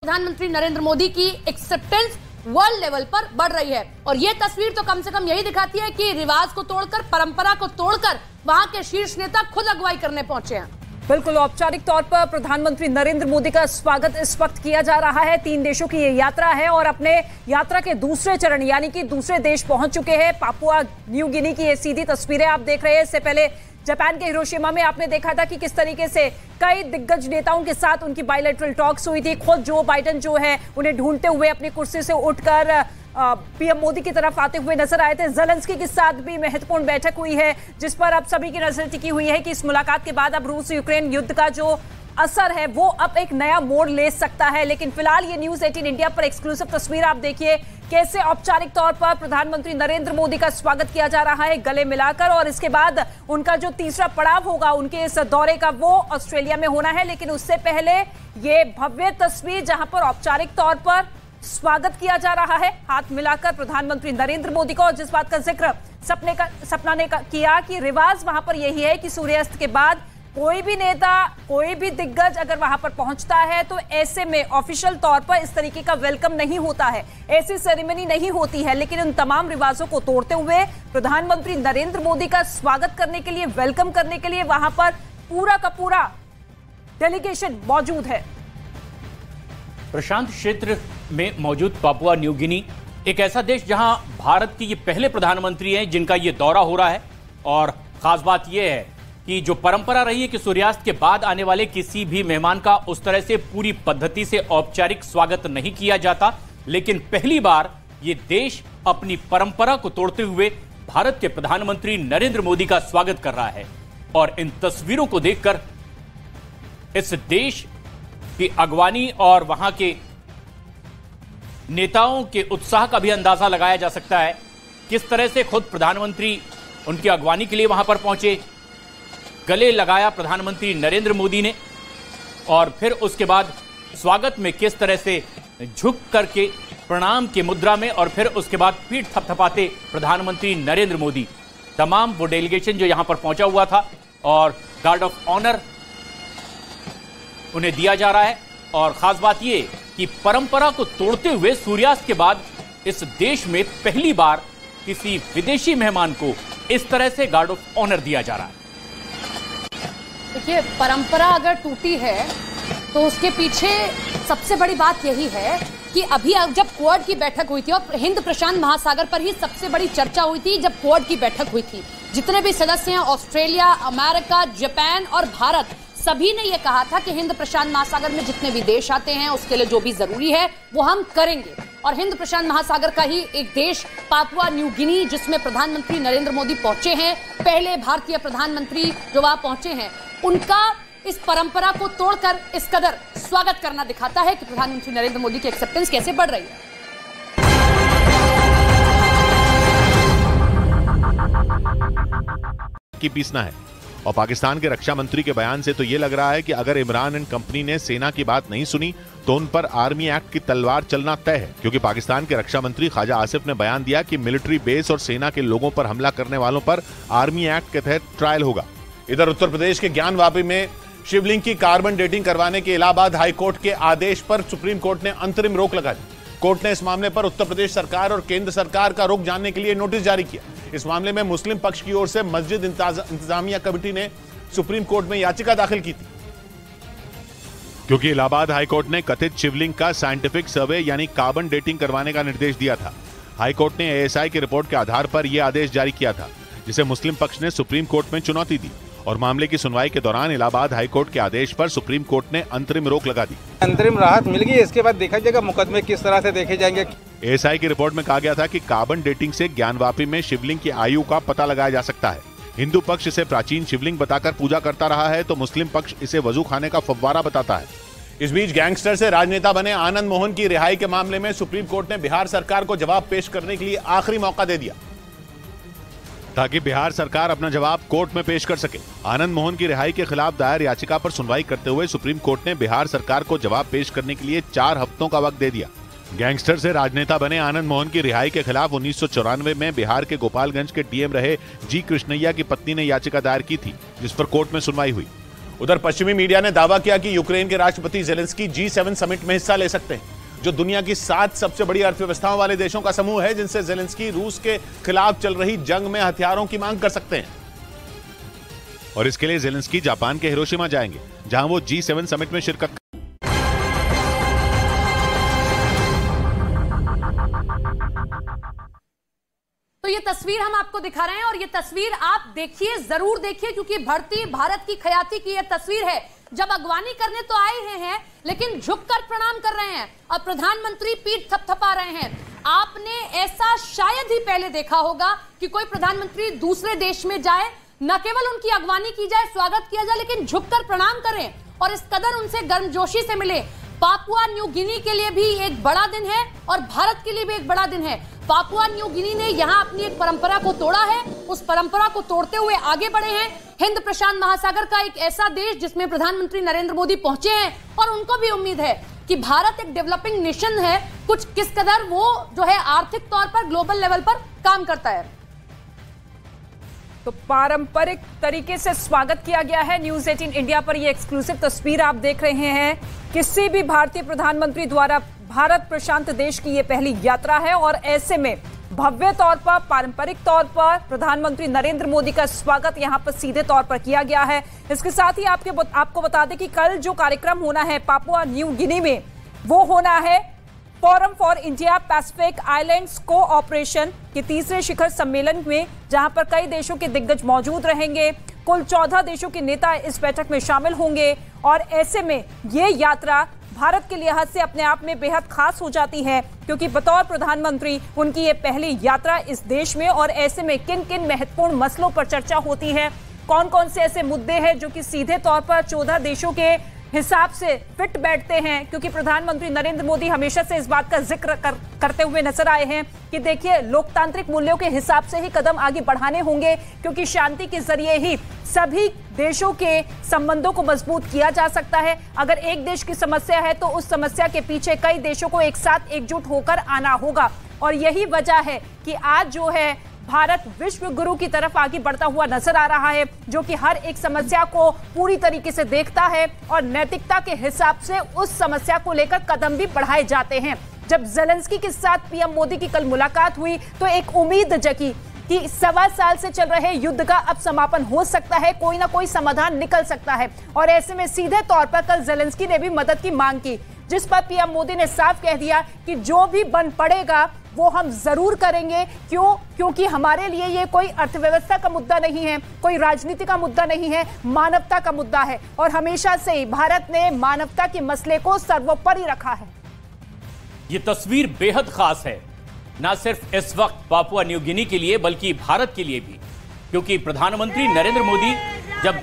प्रधानमंत्री नरेंद्र मोदी की acceptance world level पर बढ़ रही है। और यह तस्वीर तो कम से कम यही दिखाती है कि रिवाज को तोड़कर, परंपरा को तोड़कर वहां के शीर्ष नेता खुद अगुवाई करने पहुंचे हैं। बिल्कुल, औपचारिक तौर पर प्रधानमंत्री नरेंद्र मोदी का स्वागत इस वक्त किया जा रहा है। 3 देशों की ये यात्रा है और अपने यात्रा के दूसरे चरण यानी कि दूसरे देश पहुंच चुके हैं। पापुआ न्यू गिनी की ये सीधी तस्वीरें आप देख रहे हैं। इससे पहले जापान के हिरोशिमा में आपने देखा था कि किस तरीके से कई दिग्गज नेताओं के साथ उनकी बायलैटरल टॉक्स हुई थी। खुद जो बाइडेन जो है उन्हें ढूंढते हुए अपनी कुर्सी से उठकर पीएम मोदी की तरफ आते हुए नजर आए थे। ज़ेलेंस्की के साथ भी महत्वपूर्ण बैठक हुई है जिस पर अब सभी की नजर टिकी हुई है कि इस मुलाकात के बाद अब रूस यूक्रेन युद्ध का जो असर है वो अब एक नया मोड़ ले सकता है। लेकिन फिलहाल ये न्यूज़ 18 इंडिया पर एक्सक्लूसिव तस्वीर आप देखिए कैसे औपचारिक तौर पर प्रधानमंत्री नरेंद्र मोदी का स्वागत किया जा रहा है गले मिलाकर। और इसके बाद उनका जो तीसरा पड़ाव होगा उनके इस दौरे का वो ऑस्ट्रेलिया में होना है। लेकिन उससे पहले ये भव्य तस्वीर जहां पर औपचारिक तौर पर स्वागत किया जा रहा है हाथ मिलाकर प्रधानमंत्री नरेंद्र मोदी को। और जिस बात का जिक्र सपना ने किया कि रिवाज वहां पर यही है कि सूर्यास्त के बाद कोई भी नेता, कोई भी दिग्गज अगर वहां पर पहुंचता है तो ऐसे में ऑफिशियल तौर पर इस तरीके का वेलकम नहीं होता है, ऐसी सेरेमनी नहीं होती है। लेकिन उन तमाम रिवाजों को तोड़ते हुए प्रधानमंत्री नरेंद्र मोदी का स्वागत करने के लिए, वेलकम करने के लिए वहां पर पूरा का पूरा डेलीगेशन मौजूद है। प्रशांत क्षेत्र में मौजूद पापुआ न्यू गिनी एक ऐसा देश जहां भारत के ये पहले प्रधानमंत्री हैं जिनका ये दौरा हो रहा है। और खास बात यह है कि जो परंपरा रही है कि सूर्यास्त के बाद आने वाले किसी भी मेहमान का उस तरह से पूरी पद्धति से औपचारिक स्वागत नहीं किया जाता, लेकिन पहली बार ये देश अपनी परंपरा को तोड़ते हुए भारत के प्रधानमंत्री नरेंद्र मोदी का स्वागत कर रहा है। और इन तस्वीरों को देखकर इस देश की अगवानी और वहां के नेताओं के उत्साह का भी अंदाजा लगाया जा सकता है। किस तरह से खुद प्रधानमंत्री उनकी अगवानी के लिए वहां पर पहुंचे, गले लगाया प्रधानमंत्री नरेंद्र मोदी ने, और फिर उसके बाद स्वागत में किस तरह से झुक करके प्रणाम की मुद्रा में, और फिर उसके बाद पीठ थपथपाते प्रधानमंत्री नरेंद्र मोदी। तमाम वो डेलीगेशन जो यहां पर पहुंचा हुआ था और गार्ड ऑफ ऑनर उन्हें दिया जा रहा है। और खास बात यह कि परंपरा को तोड़ते हुए सूर्यास्त के बाद इस देश में पहली बार किसी विदेशी मेहमान को इस तरह से गार्ड ऑफ ऑनर दिया जा रहा है। देखिए, परंपरा अगर टूटी है तो उसके पीछे सबसे बड़ी बात यही है कि अभी जब क्वाड की बैठक हुई थी, और हिंद प्रशांत महासागर पर ही सबसे बड़ी चर्चा हुई थी जब क्वाड की बैठक हुई थी, जितने भी सदस्य हैं ऑस्ट्रेलिया, अमेरिका, जापान और भारत, सभी ने यह कहा था कि हिंद प्रशांत महासागर में जितने भी देश आते हैं उसके लिए जो भी जरूरी है वो हम करेंगे। और हिंद प्रशांत महासागर का ही एक देश पापुआ न्यू गिनी, जिसमें प्रधानमंत्री नरेंद्र मोदी पहुंचे हैं, पहले भारतीय प्रधानमंत्री जो वहां पहुंचे हैं, उनका इस परंपरा को तोड़कर इस कदर स्वागत करना दिखाता है कि प्रधानमंत्री नरेंद्र मोदी की एक्सेप्टेंस कैसे बढ़ रही है। की पीसना है। और पाकिस्तान के रक्षा मंत्री के बयान से तो ये लग रहा है कि अगर इमरान एंड कंपनी ने सेना की बात नहीं सुनी तो उन पर आर्मी एक्ट की तलवार चलना तय है। क्योंकि पाकिस्तान के रक्षा मंत्री ख्वाजा आसिफ ने बयान दिया कि मिलिट्री बेस और सेना के लोगों पर हमला करने वालों पर आर्मी एक्ट के तहत ट्रायल होगा। इधर उत्तर प्रदेश के ज्ञानवापी में शिवलिंग की कार्बन डेटिंग करवाने के इलाहाबाद हाईकोर्ट के आदेश पर सुप्रीम कोर्ट ने अंतरिम रोक लगा दी। कोर्ट ने इस मामले पर उत्तर प्रदेश सरकार और केंद्र सरकार का रुख जानने के लिए नोटिस जारी किया। इस मामले में मुस्लिम पक्ष की ओर से मस्जिद इंतजामिया कमेटी ने सुप्रीम कोर्ट में याचिका दाखिल की थी। क्योंकि इलाहाबाद हाईकोर्ट ने कथित शिवलिंग का साइंटिफिक सर्वे यानी कार्बन डेटिंग करवाने का निर्देश दिया था। हाईकोर्ट ने एएसआई की रिपोर्ट के आधार पर यह आदेश जारी किया था, जिसे मुस्लिम पक्ष ने सुप्रीम कोर्ट में चुनौती दी। और मामले की सुनवाई के दौरान इलाहाबाद हाईकोर्ट के आदेश पर सुप्रीम कोर्ट ने अंतरिम रोक लगा दी। अंतरिम राहत मिल गई, इसके बाद देखा जाएगा मुकदमे किस तरह से देखे जाएंगे। एएसआई की रिपोर्ट में कहा गया था कि कार्बन डेटिंग से ज्ञानवापी में शिवलिंग की आयु का पता लगाया जा सकता है। हिंदू पक्ष इसे प्राचीन शिवलिंग बताकर पूजा करता रहा है तो मुस्लिम पक्ष इसे वजू खाने का फव्वारा बताता है। इस बीच गैंगस्टर से राजनेता बने आनंद मोहन की रिहाई के मामले में सुप्रीम कोर्ट ने बिहार सरकार को जवाब पेश करने के लिए आखिरी मौका दे दिया, ताकि बिहार सरकार अपना जवाब कोर्ट में पेश कर सके। आनंद मोहन की रिहाई के खिलाफ दायर याचिका पर सुनवाई करते हुए सुप्रीम कोर्ट ने बिहार सरकार को जवाब पेश करने के लिए 4 हफ्तों का वक्त दे दिया। गैंगस्टर से राजनेता बने आनंद मोहन की रिहाई के खिलाफ 1994 में बिहार के गोपालगंज के डीएम रहे जी कृष्णैया की पत्नी ने याचिका दायर की थी, जिस पर कोर्ट में सुनवाई हुई। उधर पश्चिमी मीडिया ने दावा किया कि यूक्रेन के राष्ट्रपति जेलेंस्की G7 समिट में हिस्सा ले सकते हैं, जो दुनिया की 7 सबसे बड़ी अर्थव्यवस्थाओं वाले देशों का समूह है, जिनसे जेलेंस्की रूस के खिलाफ चल रही जंग में हथियारों की मांग कर सकते हैं। और इसके लिए जेलेंस्की जापान के हिरोशिमा जाएंगे, जहां वो G7 समिट में शिरकत। तो ये तस्वीर हम आपको दिखा रहे हैं और ये तस्वीर आप देखिए, जरूर देखिए, क्योंकि भरती भारत की खयाती की ये तस्वीर है। जब अगवानी करने तो आए हैं लेकिन झुककर प्रणाम कर रहे हैं और प्रधानमंत्री पीठ थपथपा रहे हैं। आपने ऐसा शायद ही पहले देखा होगा कि कोई प्रधानमंत्री दूसरे देश में जाए, न केवल उनकी अगवानी की जाए, स्वागत किया जाए, लेकिन झुककर प्रणाम करें और इस कदर उनसे गर्मजोशी से मिले। पापुआ न्यू गिनी के लिए भी एक बड़ा दिन है और भारत के लिए भी एक बड़ा दिन है। पापुआ न्यू गिनी ने यहां अपनी एक परंपरा को तोड़ा है, उस परंपरा को तोड़ते हुए आगे बढ़े हैं। हिंद प्रशांत महासागर का एक ऐसा देश जिसमें प्रधानमंत्री नरेंद्र मोदी पहुंचे हैं और उनको भी उम्मीद है कि भारत एक डेवलपिंग नेशन है, कुछ किस कदर वो जो है आर्थिक तौर पर ग्लोबल लेवल पर काम करता है। तो पारंपरिक तरीके से स्वागत किया गया है। न्यूज़ 18 इंडिया पर ये एक्सक्लूसिव तस्वीर आप देख रहे हैं। किसी भी भारतीय प्रधानमंत्री द्वारा भारत प्रशांत देश की ये पहली यात्रा है और ऐसे में भव्य तौर पर, पारंपरिक तौर पर प्रधानमंत्री नरेंद्र मोदी का स्वागत यहां पर सीधे तौर पर किया गया है। इसके साथ ही आपको बता दें कि कल जो कार्यक्रम होना है पापुआ न्यू गिनी में, वो होना है forum for India Pacific islands cooperation के तीसरे शिखर सम्मेलन में, जहां पर कई देशों के दिग्गज मौजूद रहेंगे। कुल 14 देशों के नेता इस बैठक में शामिल होंगे और ऐसे में ये यात्रा भारत के लिहाज से अपने आप में बेहद खास हो जाती है, क्योंकि बतौर प्रधानमंत्री उनकी ये पहली यात्रा इस देश में। और ऐसे में किन किन महत्वपूर्ण मसलों पर चर्चा होती है, कौन कौन से ऐसे मुद्दे हैं जो कि सीधे तौर पर 14 देशों के हिसाब से फिट बैठते हैं, क्योंकि प्रधानमंत्री नरेंद्र मोदी हमेशा से इस बात का जिक्र करते हुए नजर आए हैं कि देखिए, लोकतांत्रिक मूल्यों के हिसाब से ही कदम आगे बढ़ाने होंगे, क्योंकि शांति के जरिए ही सभी देशों के संबंधों को मजबूत किया जा सकता है। अगर एक देश की समस्या है तो उस समस्या के पीछे कई देशों को एक साथ एकजुट होकर आना होगा। और यही वजह है कि आज जो है भारत विश्व गुरु की तरफ आगे बढ़ता हुआ नजर आ रहा है, जो कि हर एक समस्या को पूरी तरीके से देखता है और नैतिकता के हिसाब से उस समस्या को लेकर कदम भी बढ़ाए जाते हैं। जब जेलेंस्की के साथ पीएम मोदी की कल मुलाकात हुई तो एक उम्मीद जगी कि 1.25 साल से चल रहे युद्ध का अब समापन हो सकता है, कोई ना कोई समाधान निकल सकता है। और ऐसे में सीधे तौर पर कल जेलेंस्की ने भी मदद की मांग की, जिस पर पीएम मोदी ने साफ कह दिया कि जो भी बन पड़ेगा वो हम जरूर करेंगे। क्योंकि हमारे लिए ये कोई अर्थव्यवस्था का मुद्दा नहीं है, कोई राजनीति का मुद्दा नहीं है, मानवता का मुद्दा है। और हमेशा से ही भारत ने मानवता के मसले को सर्वोपरि रखा है। ये तस्वीर बेहद खास है, ना सिर्फ इस वक्त पापुआ न्यू गिनी के लिए बल्कि भारत के लिए भी, क्योंकि प्रधानमंत्री नरेंद्र मोदी जब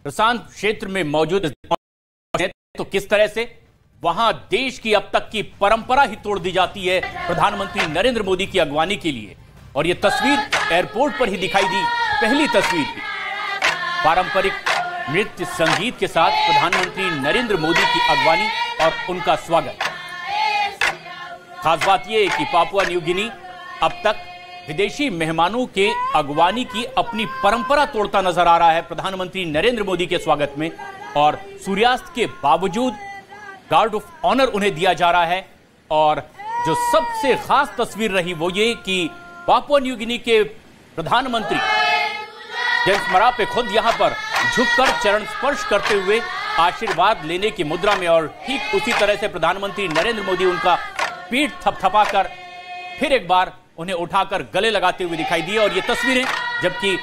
प्रशांत क्षेत्र में मौजूद है तो किस तरह से वहां देश की अब तक की परंपरा ही तोड़ दी जाती है प्रधानमंत्री नरेंद्र मोदी की अगवानी के लिए। और यह तस्वीर एयरपोर्ट पर ही दिखाई दी, पहली तस्वीर थी। पारंपरिक नृत्य संगीत के साथ प्रधानमंत्री नरेंद्र मोदी की अगवानी और उनका स्वागत। खास बात यह है कि पापुआ न्यू गिनी अब तक विदेशी मेहमानों के अगवानी की अपनी परंपरा तोड़ता नजर आ रहा है प्रधानमंत्री नरेंद्र मोदी के स्वागत में। और सूर्यास्त के बावजूद गार्ड ऑफ ऑनर उन्हें दिया जा रहा है। और जो सबसे खास तस्वीर रही वो ये कि पापुआ न्यू गिनी के प्रधानमंत्री जेम्स मरापे खुद यहां पर झुककर चरण स्पर्श करते हुए आशीर्वाद लेने की मुद्रा में, और ठीक उसी तरह से प्रधानमंत्री नरेंद्र मोदी उनका पीठ थपथपाकर फिर एक बार उन्हें उठाकर गले लगाते हुए दिखाई दिए। और ये तस्वीरें जबकि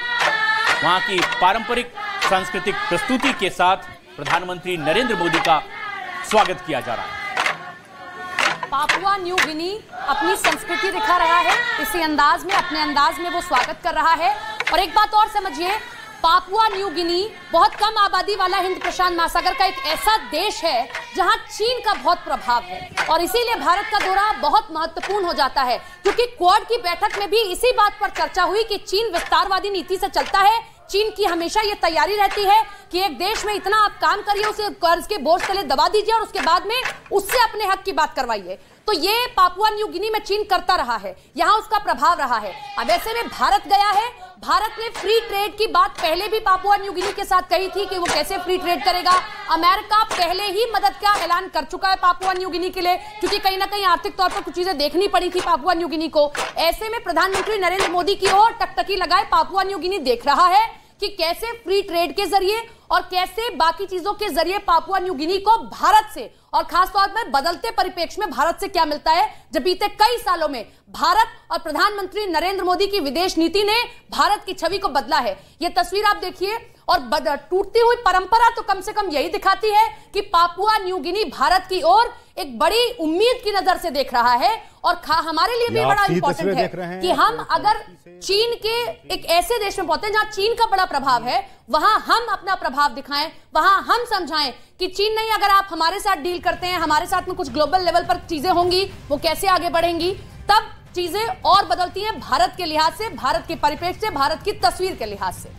वहां की पारंपरिक सांस्कृतिक प्रस्तुति के साथ प्रधानमंत्री नरेंद्र मोदी का स्वागत किया जा रहा है। पापुआ न्यू गिनी अपनी संस्कृति दिखा रहा है, इसी अंदाज में, अपने अंदाज में वो स्वागत कर रहा है। और एक बात और समझिए, पापुआ न्यू गिनी बहुत कम आबादी वाला हिंद प्रशांत महासागर का एक ऐसा देश है जहां चीन का बहुत प्रभाव है। और इसीलिए भारत का दौरा बहुत महत्वपूर्ण हो जाता है, क्योंकि क्वाड की बैठक में भी इसी बात पर चर्चा हुई कि चीन विस्तारवादी नीति से चलता है। चीन की हमेशा ये तैयारी रहती है कि एक देश में इतना आप काम करिए, उसे कर्ज के बोझ तले दबा दीजिए और उसके बाद में उससे अपने हक की बात करवाइए। तो ये पापुआ न्यू गिनी में चीन करता रहा है, यहां उसका प्रभाव रहा है। अब ऐसे में भारत गया है भारत ने फ्री ट्रेड की बात पहले भी पापुआ न्यू गिनी के साथ कही थी कि वो कैसे फ्री ट्रेड करेगा। अमेरिका पहले ही मदद का ऐलान कर चुका है पापुआ न्यू गिनी के लिए, क्योंकि कहीं ना कहीं आर्थिक तौर पर कुछ चीजें देखनी पड़ी थी पापुआ न्यू गिनी को। ऐसे में प्रधानमंत्री नरेंद्र मोदी की ओर टकटकी लगाए पापुआ न्यू गिनी देख रहा है कि कैसे फ्री ट्रेड के जरिए और कैसे बाकी चीजों के जरिए पापुआ न्यू गिनी को भारत से और खासतौर पर बदलते परिप्रेक्ष्य में भारत से क्या मिलता है, जब बीते कई सालों में भारत और प्रधानमंत्री नरेंद्र मोदी की विदेश नीति ने भारत की छवि को बदला है। यह तस्वीर आप देखिए और टूटती हुई परंपरा तो कम से कम यही दिखाती है कि पापुआ न्यू गिनी भारत की ओर एक बड़ी उम्मीद की नजर से देख रहा है। और हमारे लिए भी बड़ा इंपॉर्टेंट है कि हम अगर चीन के एक ऐसे देश में पहुंचते हैं जहां चीन का बड़ा प्रभाव है, वहां हम अपना प्रभाव दिखाएं, वहां हम समझाएं कि चीन नहीं, अगर आप हमारे साथ डील करते हैं, हमारे साथ में कुछ ग्लोबल लेवल पर चीजें होंगी, वो कैसे आगे बढ़ेंगी, तब चीजें और बदलती हैं भारत के लिहाज से, भारत के परिप्रेक्ष्य से, भारत की तस्वीर के लिहाज से।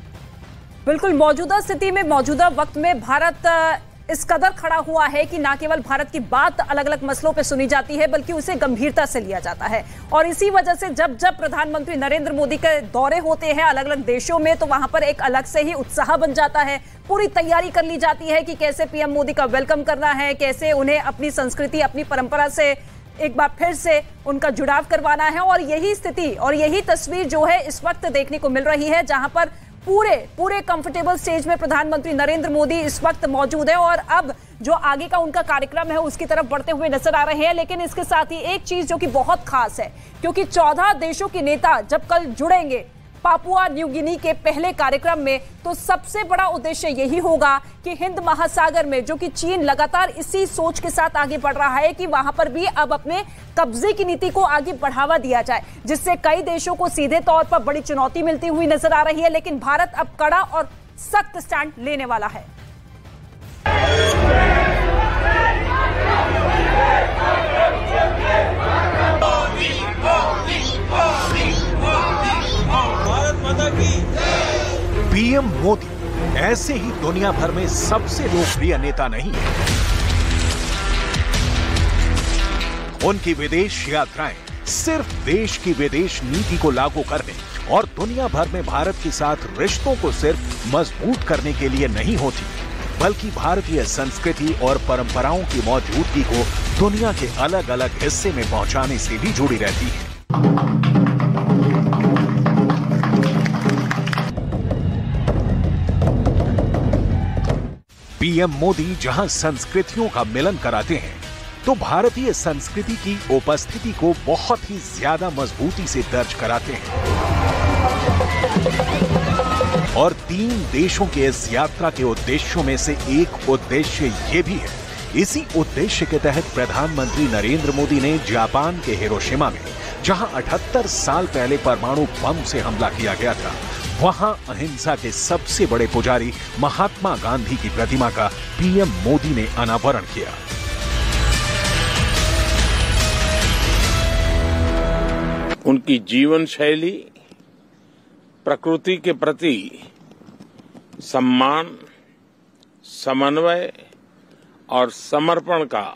बिल्कुल, मौजूदा स्थिति में, मौजूदा वक्त में भारत इस कदर खड़ा हुआ है कि ना केवल भारत की बात अलग अलग मसलों पे सुनी जाती है, बल्कि उसे गंभीरता से लिया जाता है। और इसी वजह से जब जब प्रधानमंत्री नरेंद्र मोदी के दौरे होते हैं अलग अलग देशों में, तो वहां पर एक अलग से ही उत्साह बन जाता है। पूरी तैयारी कर ली जाती है कि कैसे पीएम मोदी का वेलकम करना है, कैसे उन्हें अपनी संस्कृति, अपनी परंपरा से एक बार फिर से उनका जुड़ाव करवाना है। और यही स्थिति और यही तस्वीर जो है इस वक्त देखने को मिल रही है, जहां पर पूरे कंफर्टेबल स्टेज में प्रधानमंत्री नरेंद्र मोदी इस वक्त मौजूद है और अब जो आगे का उनका कार्यक्रम है उसकी तरफ बढ़ते हुए नजर आ रहे हैं। लेकिन इसके साथ ही एक चीज जो कि बहुत खास है, क्योंकि 14 देशों के नेता जब कल जुड़ेंगे पापुआ न्यू गिनी के पहले कार्यक्रम में, तो सबसे बड़ा उद्देश्य यही होगा कि हिंद महासागर में, जो कि चीन लगातार इसी सोच के साथ आगे बढ़ रहा है कि वहां पर भी अब अपने कब्जे की नीति को आगे बढ़ावा दिया जाए, जिससे कई देशों को सीधे तौर पर बड़ी चुनौती मिलती हुई नजर आ रही है। लेकिन भारत अब कड़ा और सख्त स्टैंड लेने वाला है। पीएम मोदी ऐसे ही दुनिया भर में सबसे लोकप्रिय नेता नहीं है। उनकी विदेश यात्राएं सिर्फ देश की विदेश नीति को लागू करने और दुनिया भर में भारत के साथ रिश्तों को सिर्फ मजबूत करने के लिए नहीं होती, बल्कि भारतीय संस्कृति और परंपराओं की मौजूदगी को दुनिया के अलग अलग हिस्से में पहुंचाने से भी जुड़ी रहती है। पीएम मोदी जहां संस्कृतियों का मिलन कराते हैं, तो भारतीय संस्कृति की उपस्थिति को बहुत ही ज्यादा मजबूती से दर्ज कराते हैं। और 3 देशों के इस यात्रा के उद्देश्यों में से एक उद्देश्य ये भी है। इसी उद्देश्य के तहत प्रधानमंत्री नरेंद्र मोदी ने जापान के हिरोशिमा में, जहां 78 साल पहले परमाणु बम से हमला किया गया था, वहां अहिंसा के सबसे बड़े पुजारी महात्मा गांधी की प्रतिमा का पीएम मोदी ने अनावरण किया। उनकी जीवन शैली प्रकृति के प्रति सम्मान, समन्वय और समर्पण का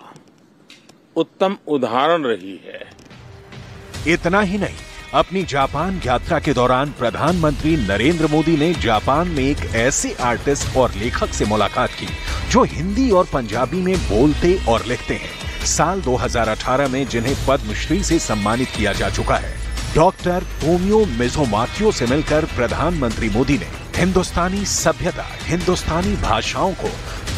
उत्तम उदाहरण रही है। इतना ही नहीं, अपनी जापान यात्रा के दौरान प्रधानमंत्री नरेंद्र मोदी ने जापान में एक ऐसे आर्टिस्ट और लेखक से मुलाकात की जो हिंदी और पंजाबी में बोलते और लिखते हैं। साल 2018 में जिन्हें पद्मश्री से सम्मानित किया जा चुका है, डॉक्टर टोमियो मिज़ोमाकियो से मिलकर प्रधानमंत्री मोदी ने हिंदुस्तानी सभ्यता, हिंदुस्तानी भाषाओं को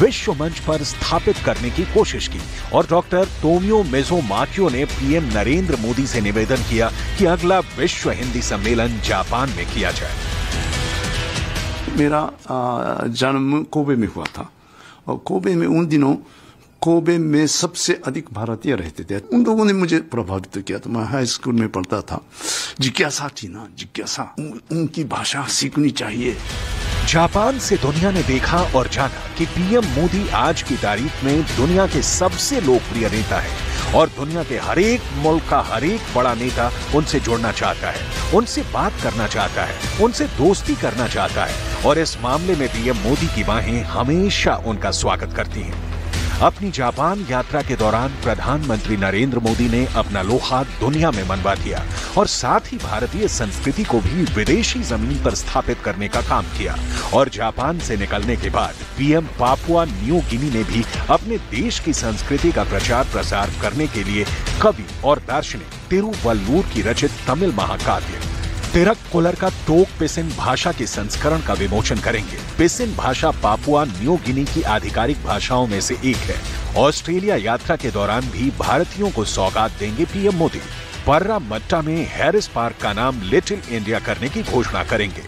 विश्व मंच पर स्थापित करने की कोशिश की। और डॉक्टर टोमियो मिज़ोमाकियो ने पीएम नरेंद्र मोदी से निवेदन किया कि अगला विश्व हिंदी सम्मेलन जापान में किया जाए। मेरा जन्म कोबे में हुआ था और कोबे में उन दिनों कोबे में सबसे अधिक भारतीय रहते थे। उन लोगों ने मुझे प्रभावित किया। तो मैं हाई स्कूल में पढ़ता था, जिज्ञासा थी ना, जिज्ञासा, उनकी भाषा सीखनी चाहिए। जापान से दुनिया ने देखा और जाना कि पीएम मोदी आज की तारीख में दुनिया के सबसे लोकप्रिय नेता है और दुनिया के हर एक मुल्क का हर एक बड़ा नेता उनसे जुड़ना चाहता है, उनसे बात करना चाहता है, उनसे दोस्ती करना चाहता है। और इस मामले में पीएम मोदी की बाहें हमेशा उनका स्वागत करती हैं। अपनी जापान यात्रा के दौरान प्रधानमंत्री नरेंद्र मोदी ने अपना लोहा दुनिया में मनवा दिया और साथ ही भारतीय संस्कृति को भी विदेशी जमीन पर स्थापित करने का काम किया। और जापान से निकलने के बाद पीएम पापुआ न्यू गिनी ने भी अपने देश की संस्कृति का प्रचार प्रसार करने के लिए कवि और दार्शनिक तिरुवल्लुवर की रचित तमिल महाकाव्य तिरक्कुलर का टोक पिसिन भाषा के संस्करण का विमोचन करेंगे। पिसिन भाषा पापुआ न्यू गिनी की आधिकारिक भाषाओं में से एक है। ऑस्ट्रेलिया यात्रा के दौरान भी भारतीयों को सौगात देंगे पीएम मोदी। पर्रा मट्टा में हैरिस पार्क का नाम लिटिल इंडिया करने की घोषणा करेंगे।